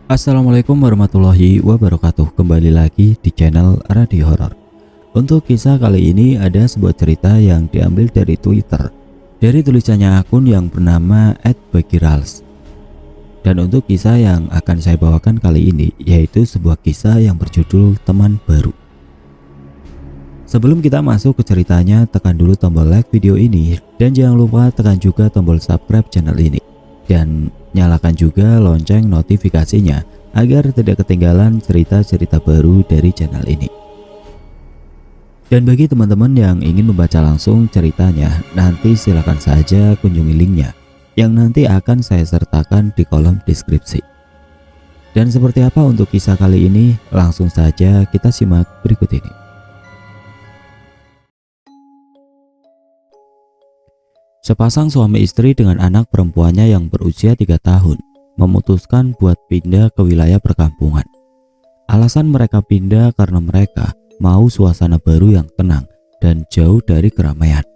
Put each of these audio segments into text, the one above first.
Assalamualaikum warahmatullahi wabarakatuh. Kembali lagi di channel Radio Horor. Untuk kisah kali ini ada sebuah cerita yang diambil dari Twitter, dari tulisannya akun yang bernama @bagirals. Dan untuk kisah yang akan saya bawakan kali ini yaitu sebuah kisah yang berjudul Teman Baru. Sebelum kita masuk ke ceritanya, tekan dulu tombol like video ini dan jangan lupa tekan juga tombol subscribe channel ini. Dan nyalakan juga lonceng notifikasinya agar tidak ketinggalan cerita-cerita baru dari channel ini. Dan bagi teman-teman yang ingin membaca langsung ceritanya, nanti silakan saja kunjungi linknya yang nanti akan saya sertakan di kolom deskripsi. Dan seperti apa untuk kisah kali ini? Langsung saja kita simak berikut ini. Sepasang suami istri dengan anak perempuannya yang berusia 3 tahun memutuskan buat pindah ke wilayah perkampungan. Alasan mereka pindah karena mereka mau suasana baru yang tenang dan jauh dari keramaian.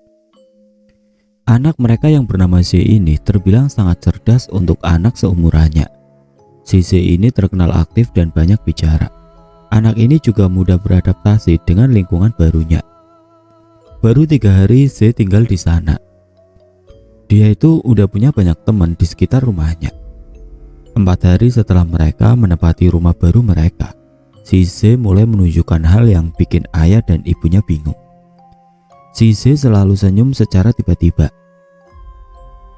Anak mereka yang bernama Z ini terbilang sangat cerdas untuk anak seumurannya. Si Z ini terkenal aktif dan banyak bicara. Anak ini juga mudah beradaptasi dengan lingkungan barunya. Baru 3 hari Z tinggal di sana. Dia itu udah punya banyak teman di sekitar rumahnya. 4 hari setelah mereka menempati rumah baru mereka, si Z mulai menunjukkan hal yang bikin ayah dan ibunya bingung. Si Z selalu senyum secara tiba-tiba.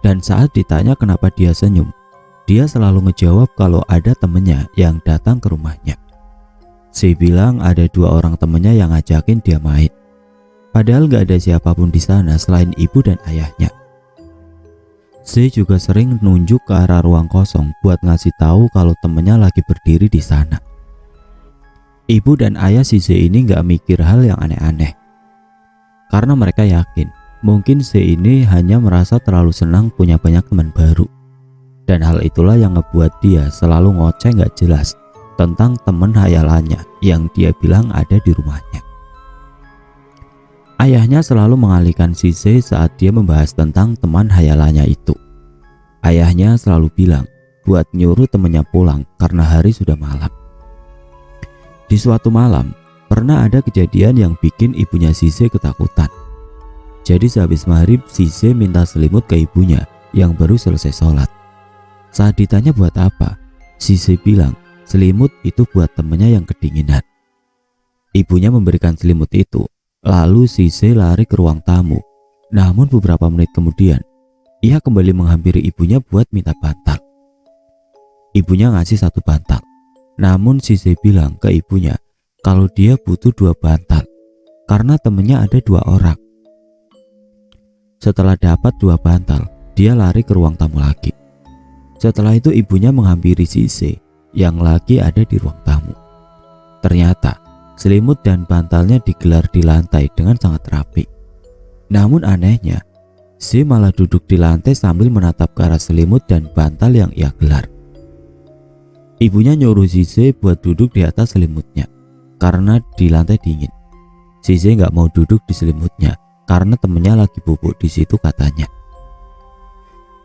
Dan saat ditanya kenapa dia senyum, dia selalu ngejawab kalau ada temennya yang datang ke rumahnya. Z bilang ada 2 orang temennya yang ngajakin dia main. Padahal gak ada siapapun di sana selain ibu dan ayahnya. Z juga sering nunjuk ke arah ruang kosong buat ngasih tahu kalau temennya lagi berdiri di sana. Ibu dan ayah si Z ini gak mikir hal yang aneh-aneh. Karena mereka yakin mungkin Z ini hanya merasa terlalu senang punya banyak teman baru. Dan hal itulah yang ngebuat dia selalu ngoceh gak jelas tentang teman hayalannya yang dia bilang ada di rumahnya. Ayahnya selalu mengalihkan si Z saat dia membahas tentang teman hayalannya itu. Ayahnya selalu bilang buat nyuruh temannya pulang karena hari sudah malam. Di suatu malam, pernah ada kejadian yang bikin ibunya si Z ketakutan. Jadi sehabis maghrib, si Z minta selimut ke ibunya yang baru selesai sholat. Saat ditanya buat apa, si Z bilang selimut itu buat temannya yang kedinginan. Ibunya memberikan selimut itu. Lalu si Z lari ke ruang tamu. Namun beberapa menit kemudian, ia kembali menghampiri ibunya buat minta bantal. Ibunya ngasih 1 bantal. Namun si Z bilang ke ibunya kalau dia butuh 2 bantal karena temennya ada 2 orang. Setelah dapat 2 bantal, dia lari ke ruang tamu lagi. Setelah itu ibunya menghampiri si Z yang lagi ada di ruang tamu. Ternyata selimut dan bantalnya digelar di lantai dengan sangat rapi. Namun anehnya, Z malah duduk di lantai sambil menatap ke arah selimut dan bantal yang ia gelar. Ibunya nyuruh si Z buat duduk di atas selimutnya karena di lantai dingin. Si Z nggak mau duduk di selimutnya karena temennya lagi bubuk di situ katanya.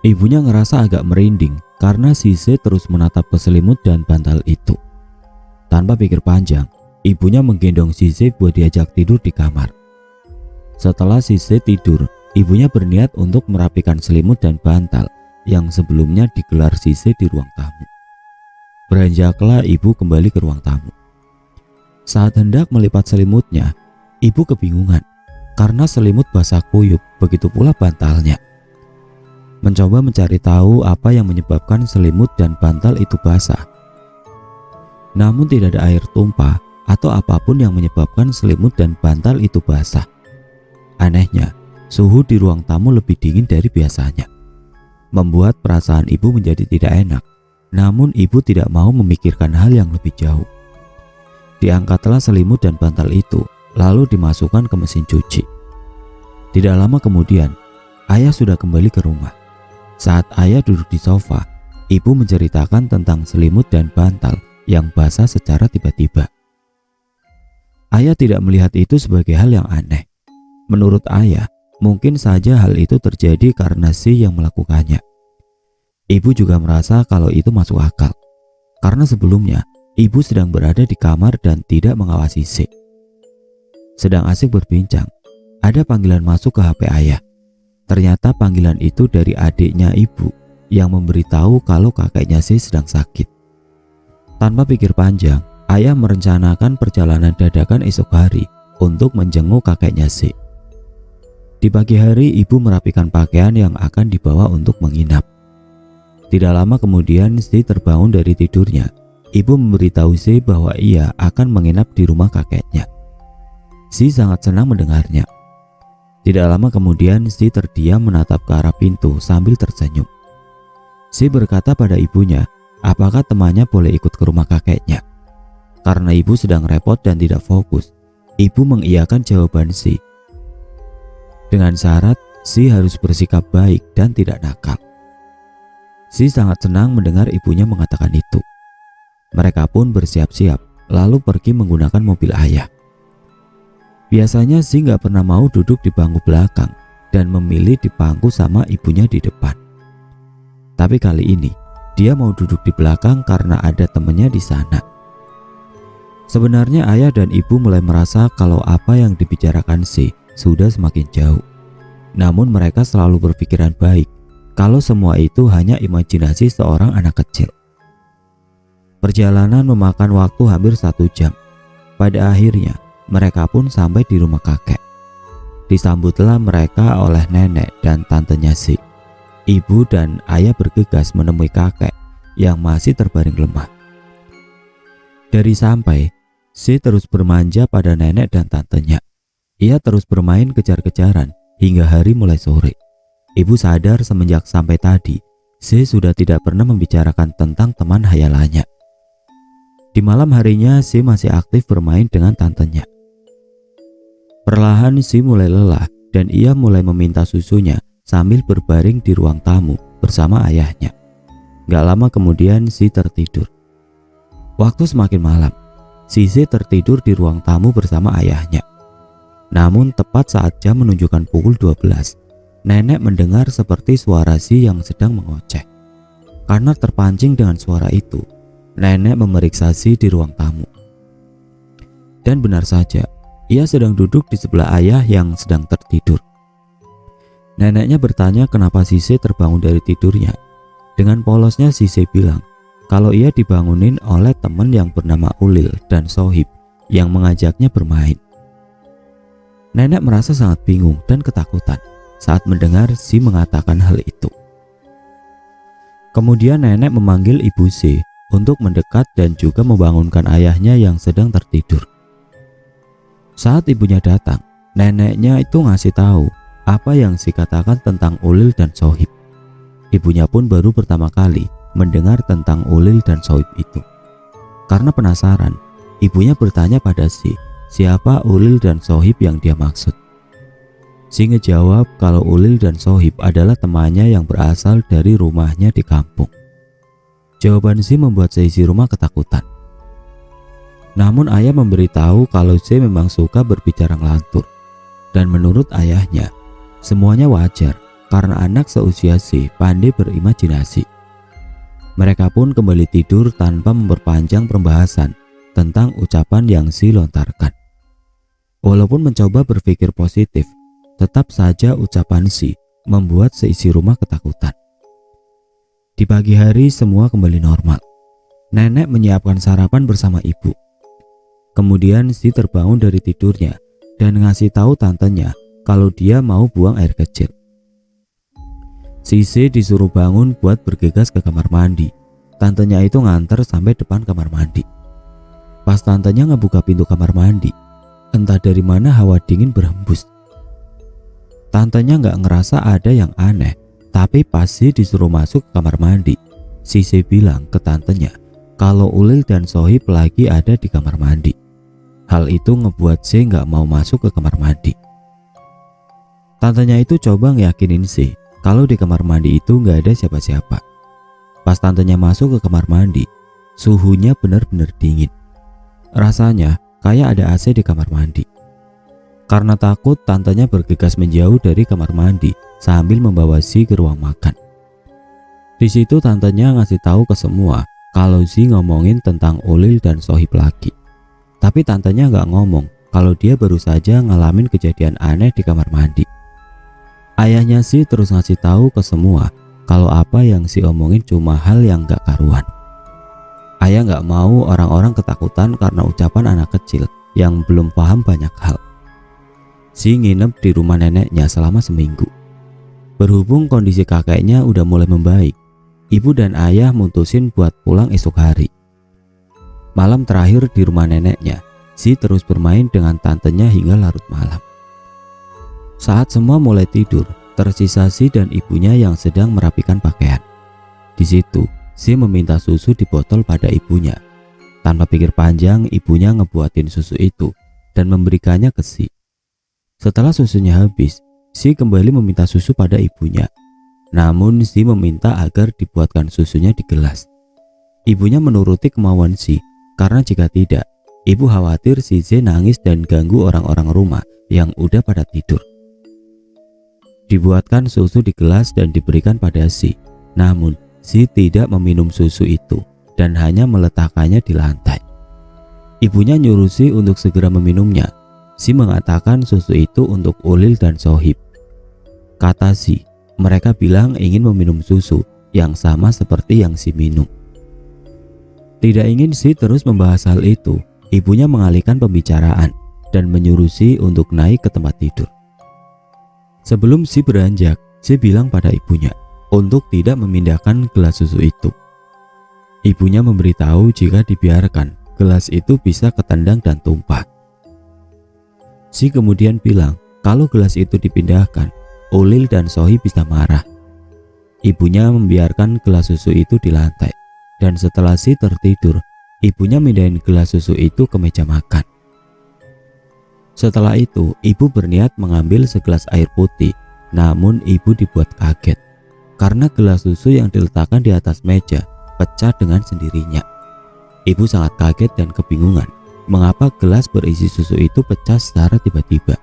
Ibunya ngerasa agak merinding karena si Z terus menatap ke selimut dan bantal itu. Tanpa pikir panjang, ibunya menggendong si Z buat diajak tidur di kamar. Setelah si Z tidur, ibunya berniat untuk merapikan selimut dan bantal yang sebelumnya digelar si Z di ruang tamu. Beranjaklah ibu kembali ke ruang tamu. Saat hendak melipat selimutnya, ibu kebingungan karena selimut basah kuyup, begitu pula bantalnya. Mencoba mencari tahu apa yang menyebabkan selimut dan bantal itu basah. Namun tidak ada air tumpah atau apapun yang menyebabkan selimut dan bantal itu basah. Anehnya, suhu di ruang tamu lebih dingin dari biasanya. Membuat perasaan ibu menjadi tidak enak. Namun ibu tidak mau memikirkan hal yang lebih jauh. Diangkatlah selimut dan bantal itu, lalu dimasukkan ke mesin cuci. Tidak lama kemudian, ayah sudah kembali ke rumah. Saat ayah duduk di sofa, ibu menceritakan tentang selimut dan bantal yang basah secara tiba-tiba. Ayah tidak melihat itu sebagai hal yang aneh. Menurut ayah, mungkin saja hal itu terjadi karena si yang melakukannya. Ibu juga merasa kalau itu masuk akal. karena sebelumnya ibu sedang berada di kamar dan tidak mengawasi Si. Sedang asik berbincang, ada panggilan masuk ke HP ayah. Ternyata panggilan itu dari adiknya ibu yang memberitahu kalau kakeknya Si sedang sakit. Tanpa pikir panjang, ayah merencanakan perjalanan dadakan esok hari untuk menjenguk kakeknya Si. Di pagi hari ibu merapikan pakaian yang akan dibawa untuk menginap. Tidak lama kemudian Si terbangun dari tidurnya. Ibu memberitahu Si bahwa ia akan menginap di rumah kakeknya. Si sangat senang mendengarnya. Tidak lama kemudian Si terdiam menatap ke arah pintu sambil tersenyum. Si berkata pada ibunya, apakah temannya boleh ikut ke rumah kakeknya? Karena ibu sedang repot dan tidak fokus, ibu mengiyakan jawaban Si. Dengan syarat Si harus bersikap baik dan tidak nakal. Si sangat senang mendengar ibunya mengatakan itu. Mereka pun bersiap-siap lalu pergi menggunakan mobil ayah. Biasanya Si nggak pernah mau duduk di bangku belakang dan memilih di bangku sama ibunya di depan. Tapi kali ini dia mau duduk di belakang karena ada temannya di sana. Sebenarnya ayah dan ibu mulai merasa kalau apa yang dibicarakan Si sudah semakin jauh. Namun mereka selalu berpikiran baik kalau semua itu hanya imajinasi seorang anak kecil. Perjalanan memakan waktu hampir 1 jam. Pada akhirnya mereka pun sampai di rumah kakek. Disambutlah mereka oleh nenek dan tantenya Si. Ibu dan ayah bergegas menemui kakek yang masih terbaring lemah. Dari sampai, Si terus bermanja pada nenek dan tantenya. Ia terus bermain kejar-kejaran hingga hari mulai sore. Ibu sadar semenjak sampai tadi, Si sudah tidak pernah membicarakan tentang teman hayalannya. Di malam harinya, Si masih aktif bermain dengan tantenya. Perlahan Si mulai lelah dan ia mulai meminta susunya sambil berbaring di ruang tamu bersama ayahnya. Gak lama kemudian Si tertidur. Waktu semakin malam, Si tertidur di ruang tamu bersama ayahnya. Namun tepat saat jam menunjukkan pukul 12, nenek mendengar seperti suara Si yang sedang mengoceh. Karena terpancing dengan suara itu, nenek memeriksa Si di ruang tamu. Dan benar saja, ia sedang duduk di sebelah ayah yang sedang tertidur. Neneknya bertanya kenapa Si terbangun dari tidurnya. Dengan polosnya Si bilang kalau ia dibangunin oleh teman yang bernama Ulil dan Sohib yang mengajaknya bermain. Nenek merasa sangat bingung dan ketakutan saat mendengar Si mengatakan hal itu. Kemudian nenek memanggil ibu Si untuk mendekat dan juga membangunkan ayahnya yang sedang tertidur. Saat ibunya datang, neneknya itu ngasih tahu apa yang Si katakan tentang Ulil dan Sohib. Ibunya pun baru pertama kali mendengar tentang Ulil dan Sohib itu. Karena penasaran, ibunya bertanya pada Si, siapa Ulil dan Sohib yang dia maksud. Si ngejawab kalau Ulil dan Sohib adalah temannya yang berasal dari rumahnya di kampung. Jawaban Si membuat seisi rumah ketakutan. Namun ayah memberitahu kalau Si memang suka berbicara ngelantur. Dan menurut ayahnya, semuanya wajar karena anak seusia Si pandai berimajinasi. Mereka pun kembali tidur tanpa memperpanjang pembahasan tentang ucapan yang Si lontarkan. Walaupun mencoba berpikir positif, tetap saja ucapan Si membuat seisi rumah ketakutan. Di pagi hari semua kembali normal. Nenek menyiapkan sarapan bersama ibu. Kemudian Si terbangun dari tidurnya dan ngasih tahu tantenya kalau dia mau buang air kecil. Si disuruh bangun buat bergegas ke kamar mandi. Tantenya itu nganter sampai depan kamar mandi. Pas tantenya ngebuka pintu kamar mandi, entah dari mana hawa dingin berhembus. Tantenya nggak ngerasa ada yang aneh, tapi pas Si disuruh masuk ke kamar mandi, Si bilang ke tantenya kalau Ulil dan Sohib lagi ada di kamar mandi. Hal itu ngebuat Si nggak mau masuk ke kamar mandi. Tantenya itu coba ngeyakinin Si kalau di kamar mandi itu nggak ada siapa-siapa. Pas tantenya masuk ke kamar mandi, suhunya benar-benar dingin. Rasanya kayak ada AC di kamar mandi. Karena takut, tantenya bergegas menjauh dari kamar mandi sambil membawa Si ke ruang makan. Di situ tantenya ngasih tahu ke semua kalau Si ngomongin tentang Ulil dan Sohib lagi. Tapi tantenya nggak ngomong kalau dia baru saja ngalamin kejadian aneh di kamar mandi. Ayahnya Si terus ngasih tahu ke semua kalau apa yang Si omongin cuma hal yang nggak karuan. Ayah nggak mau orang-orang ketakutan karena ucapan anak kecil yang belum paham banyak hal. Si nginep di rumah neneknya selama seminggu. Berhubung kondisi kakeknya udah mulai membaik, ibu dan ayah mutusin buat pulang esok hari. Malam terakhir di rumah neneknya, Si terus bermain dengan tantenya hingga larut malam. Saat semua mulai tidur, tersisa Si dan ibunya yang sedang merapikan pakaian. Di situ, Si meminta susu di botol pada ibunya. Tanpa pikir panjang, ibunya ngebuatin susu itu dan memberikannya ke Si. Setelah susunya habis, Si kembali meminta susu pada ibunya. Namun Si meminta agar dibuatkan susunya di gelas. Ibunya menuruti kemauan Si, karena jika tidak, ibu khawatir si Z nangis dan ganggu orang-orang rumah yang udah pada tidur. Dibuatkan susu di gelas dan diberikan pada Si. Namun, Si tidak meminum susu itu dan hanya meletakkannya di lantai. Ibunya nyuruh Si untuk segera meminumnya. Si mengatakan susu itu untuk Ulil dan Sohib. Kata Si, mereka bilang ingin meminum susu yang sama seperti yang Si minum. Tidak ingin Si terus membahas hal itu, ibunya mengalihkan pembicaraan dan menyuruh Si untuk naik ke tempat tidur. Sebelum Si beranjak, Si bilang pada ibunya untuk tidak memindahkan gelas susu itu. Ibunya memberitahu jika dibiarkan, gelas itu bisa ketendang dan tumpah. Si kemudian bilang kalau gelas itu dipindahkan, Ulil dan Sohib bisa marah. Ibunya membiarkan gelas susu itu di lantai, dan setelah Si tertidur, ibunya mindahin gelas susu itu ke meja makan. Setelah itu, ibu berniat mengambil segelas air putih, namun ibu dibuat kaget karena gelas susu yang diletakkan di atas meja pecah dengan sendirinya. Ibu sangat kaget dan kebingungan mengapa gelas berisi susu itu pecah secara tiba-tiba.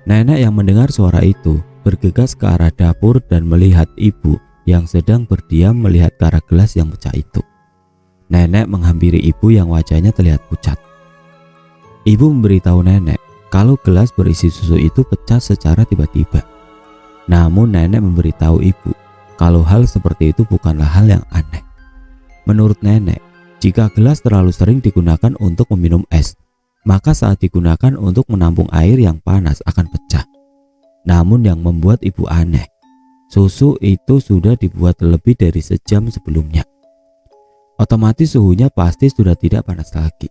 Nenek yang mendengar suara itu bergegas ke arah dapur dan melihat ibu yang sedang berdiam melihat ke arah gelas yang pecah itu. Nenek menghampiri ibu yang wajahnya terlihat pucat. Ibu memberitahu nenek kalau gelas berisi susu itu pecah secara tiba-tiba. Namun nenek memberitahu ibu kalau hal seperti itu bukanlah hal yang aneh. Menurut nenek, jika gelas terlalu sering digunakan untuk meminum es, maka saat digunakan untuk menampung air yang panas akan pecah. Namun yang membuat ibu aneh, susu itu sudah dibuat lebih dari sejam sebelumnya. Otomatis suhunya pasti sudah tidak panas lagi.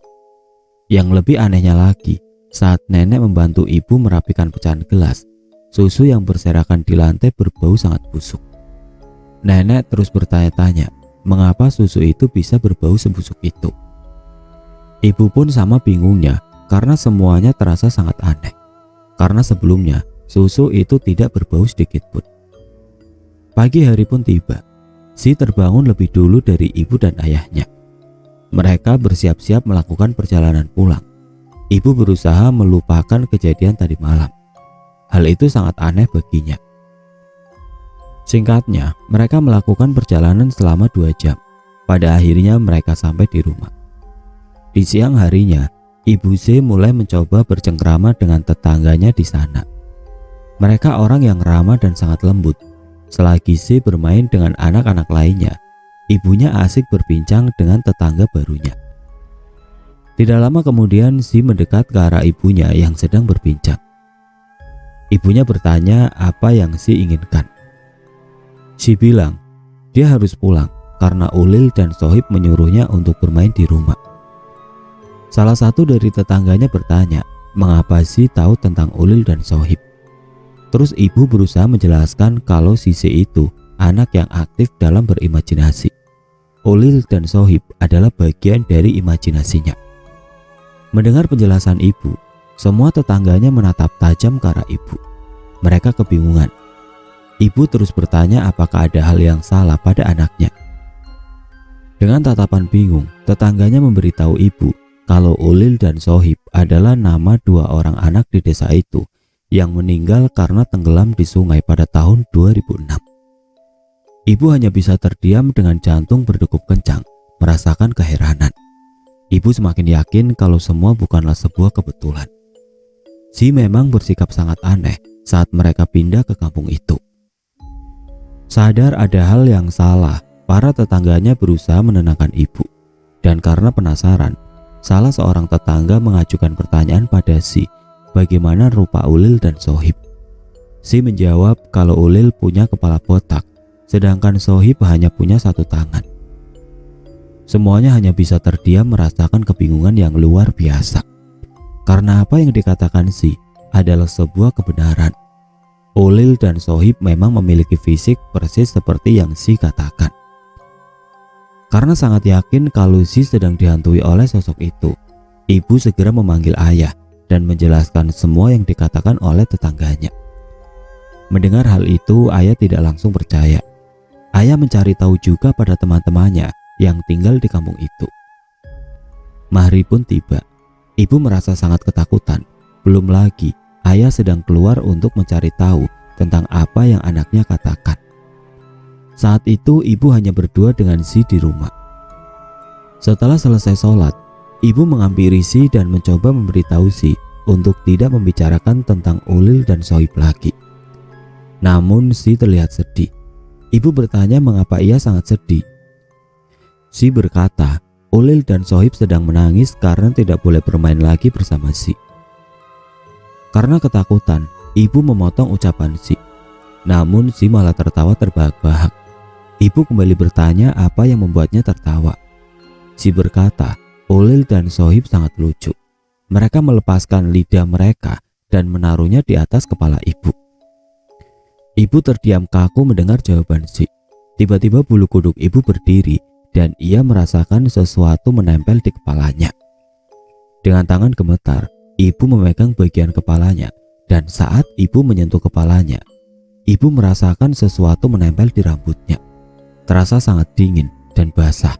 Yang lebih anehnya lagi, saat nenek membantu ibu merapikan pecahan gelas, susu yang berserakan di lantai berbau sangat busuk. Nenek terus bertanya-tanya, mengapa susu itu bisa berbau sebusuk itu. Ibu pun sama bingungnya karena semuanya terasa sangat aneh. Karena sebelumnya, susu itu tidak berbau sedikit pun. Pagi hari pun tiba. Si terbangun lebih dulu dari ibu dan ayahnya. Mereka bersiap-siap melakukan perjalanan pulang. Ibu berusaha melupakan kejadian tadi malam. Hal itu sangat aneh baginya. Singkatnya, mereka melakukan perjalanan selama 2 jam. Pada akhirnya mereka sampai di rumah. Di siang harinya, Ibu Z mulai mencoba bercengkrama dengan tetangganya di sana. Mereka orang yang ramah dan sangat lembut. Selagi Z bermain dengan anak-anak lainnya, ibunya asik berbincang dengan tetangga barunya. Tidak lama kemudian Z mendekat ke arah ibunya yang sedang berbincang. Ibunya bertanya apa yang Z inginkan. Z bilang dia harus pulang karena Ulil dan Sohib menyuruhnya untuk bermain di rumah. Salah satu dari tetangganya bertanya mengapa Z tahu tentang Ulil dan Sohib. Terus ibu berusaha menjelaskan kalau si Z itu anak yang aktif dalam berimajinasi. Ulil dan Sohib adalah bagian dari imajinasinya. Mendengar penjelasan ibu, semua tetangganya menatap tajam ke arah ibu. Mereka kebingungan. Ibu terus bertanya apakah ada hal yang salah pada anaknya. Dengan tatapan bingung, tetangganya memberitahu ibu kalau Ulil dan Sohib adalah nama 2 orang anak di desa itu yang meninggal karena tenggelam di sungai pada tahun 2006. Ibu hanya bisa terdiam dengan jantung berdegup kencang, merasakan keheranan. Ibu semakin yakin kalau semua bukanlah sebuah kebetulan. Si memang bersikap sangat aneh saat mereka pindah ke kampung itu. Sadar ada hal yang salah, para tetangganya berusaha menenangkan ibu. Dan karena penasaran, salah seorang tetangga mengajukan pertanyaan pada Si, bagaimana rupa Ulil dan Sohib. Si menjawab kalau Ulil punya kepala botak, sedangkan Sohib hanya punya satu tangan. Semuanya hanya bisa terdiam merasakan kebingungan yang luar biasa. Karena apa yang dikatakan Si adalah sebuah kebenaran. Ulil dan Sohib memang memiliki fisik persis seperti yang Si katakan. Karena sangat yakin kalau Si sedang dihantui oleh sosok itu, ibu segera memanggil ayah dan menjelaskan semua yang dikatakan oleh tetangganya. Mendengar hal itu, ayah tidak langsung percaya. Ayah mencari tahu juga pada teman-temannya yang tinggal di kampung itu. Maghrib pun tiba. Ibu merasa sangat ketakutan. Belum lagi, ayah sedang keluar untuk mencari tahu tentang apa yang anaknya katakan. Saat itu ibu hanya berdua dengan Si di rumah. Setelah selesai sholat, ibu menghampiri Si dan mencoba memberitahu Si untuk tidak membicarakan tentang Ulil dan Sohib lagi. Namun Si terlihat sedih. Ibu bertanya mengapa ia sangat sedih. Si berkata, Ulil dan Sohib sedang menangis karena tidak boleh bermain lagi bersama Si. Karena ketakutan, ibu memotong ucapan Si. Namun Si malah tertawa terbahak-bahak. Ibu kembali bertanya apa yang membuatnya tertawa. Si berkata, Ulil dan Sohib sangat lucu. Mereka melepaskan lidah mereka dan menaruhnya di atas kepala ibu. Ibu terdiam kaku mendengar jawaban Si. Tiba-tiba bulu kuduk ibu berdiri dan ia merasakan sesuatu menempel di kepalanya. Dengan tangan gemetar, ibu memegang bagian kepalanya dan saat ibu menyentuh kepalanya, ibu merasakan sesuatu menempel di rambutnya. Terasa sangat dingin dan basah.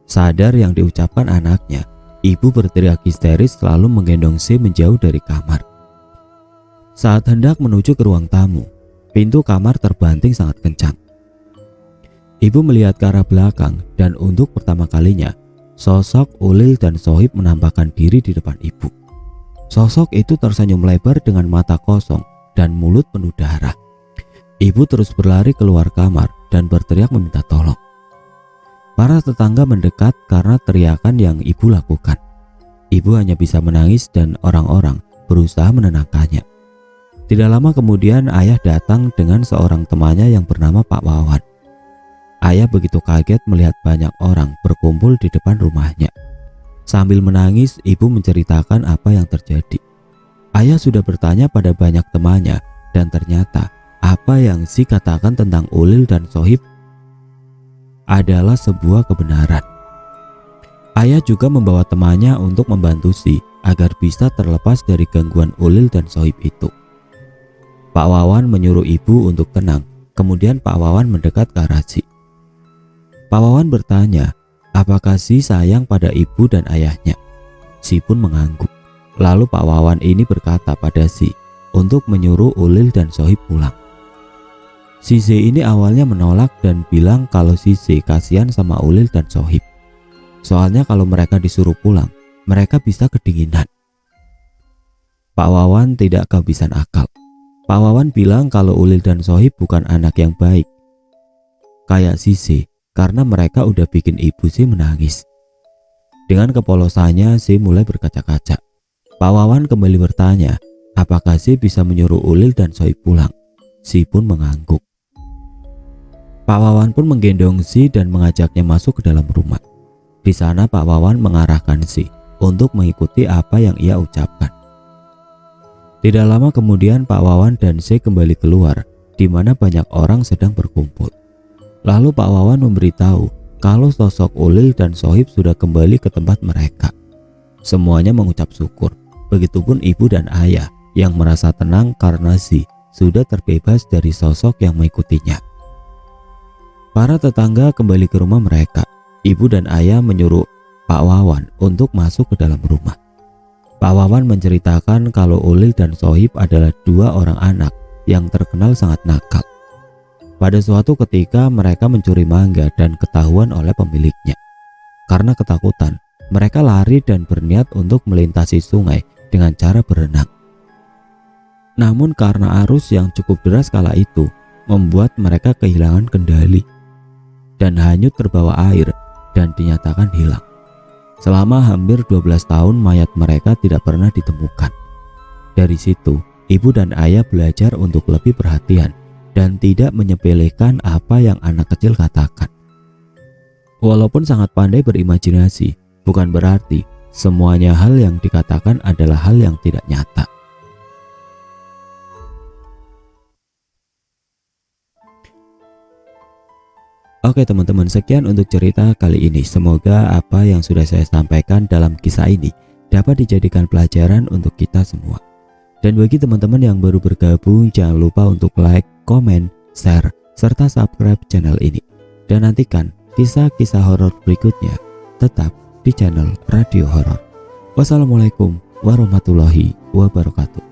Sadar yang diucapkan anaknya, ibu berteriak histeris lalu menggendong Si menjauh dari kamar. Saat hendak menuju ke ruang tamu, pintu kamar terbanting sangat kencang. Ibu melihat ke arah belakang dan untuk pertama kalinya, sosok Ulil dan Sohib menampakkan diri di depan ibu. Sosok itu tersenyum lebar dengan mata kosong dan mulut penuh darah. Ibu terus berlari keluar kamar dan berteriak meminta tolong. Para tetangga mendekat karena teriakan yang ibu lakukan. Ibu hanya bisa menangis dan orang-orang berusaha menenangkannya. Tidak lama kemudian ayah datang dengan seorang temannya yang bernama Pak Wawan. Ayah begitu kaget melihat banyak orang berkumpul di depan rumahnya. Sambil menangis, ibu menceritakan apa yang terjadi. Ayah sudah bertanya pada banyak temannya dan ternyata apa yang Si katakan tentang Ulil dan Sohib adalah sebuah kebenaran. Ayah juga membawa temannya untuk membantu Si agar bisa terlepas dari gangguan Ulil dan Sohib itu. Pak Wawan menyuruh ibu untuk tenang, kemudian Pak Wawan mendekat ke arah Si. Pak Wawan bertanya, apakah Si sayang pada ibu dan ayahnya? Si pun mengangguk. Lalu Pak Wawan ini berkata pada Si untuk menyuruh Ulil dan Sohib pulang. Si ini awalnya menolak dan bilang kalau Si kasihan sama Ulil dan Sohib. Soalnya kalau mereka disuruh pulang, mereka bisa kedinginan. Pak Wawan tidak kehabisan akal. Pak Wawan bilang kalau Ulil dan Sohib bukan anak yang baik, kayak Si, karena mereka udah bikin ibu Si menangis. Dengan kepolosannya Si mulai berkaca-kaca. Pak Wawan kembali bertanya, apakah Si bisa menyuruh Ulil dan Sohib pulang? Si pun mengangguk. Pak Wawan pun menggendong Si dan mengajaknya masuk ke dalam rumah. Di sana Pak Wawan mengarahkan Si untuk mengikuti apa yang ia ucapkan. Tidak lama kemudian Pak Wawan dan Si kembali keluar, di mana banyak orang sedang berkumpul. Lalu Pak Wawan memberitahu kalau sosok Ulil dan Sohib sudah kembali ke tempat mereka. Semuanya mengucap syukur, begitupun ibu dan ayah yang merasa tenang karena Si sudah terbebas dari sosok yang mengikutinya. Para tetangga kembali ke rumah mereka. Ibu dan ayah menyuruh Pak Wawan untuk masuk ke dalam rumah. Pak Wawan menceritakan kalau Ulil dan Sohib adalah dua orang anak yang terkenal sangat nakal. Pada suatu ketika mereka mencuri mangga dan ketahuan oleh pemiliknya. Karena ketakutan, mereka lari dan berniat untuk melintasi sungai dengan cara berenang. Namun karena arus yang cukup deras kala itu membuat mereka kehilangan kendali dan hanyut terbawa air dan dinyatakan hilang. Selama hampir 12 tahun mayat mereka tidak pernah ditemukan. Dari situ, ibu dan ayah belajar untuk lebih perhatian dan tidak menyepelekan apa yang anak kecil katakan. Walaupun sangat pandai berimajinasi, bukan berarti semuanya hal yang dikatakan adalah hal yang tidak nyata. Oke teman-teman, sekian untuk cerita kali ini. Semoga apa yang sudah saya sampaikan dalam kisah ini dapat dijadikan pelajaran untuk kita semua. Dan bagi teman-teman yang baru bergabung, jangan lupa untuk like, komen, share, serta subscribe channel ini. Dan nantikan kisah-kisah horor berikutnya tetap di channel Radio Horor. Wassalamualaikum warahmatullahi wabarakatuh.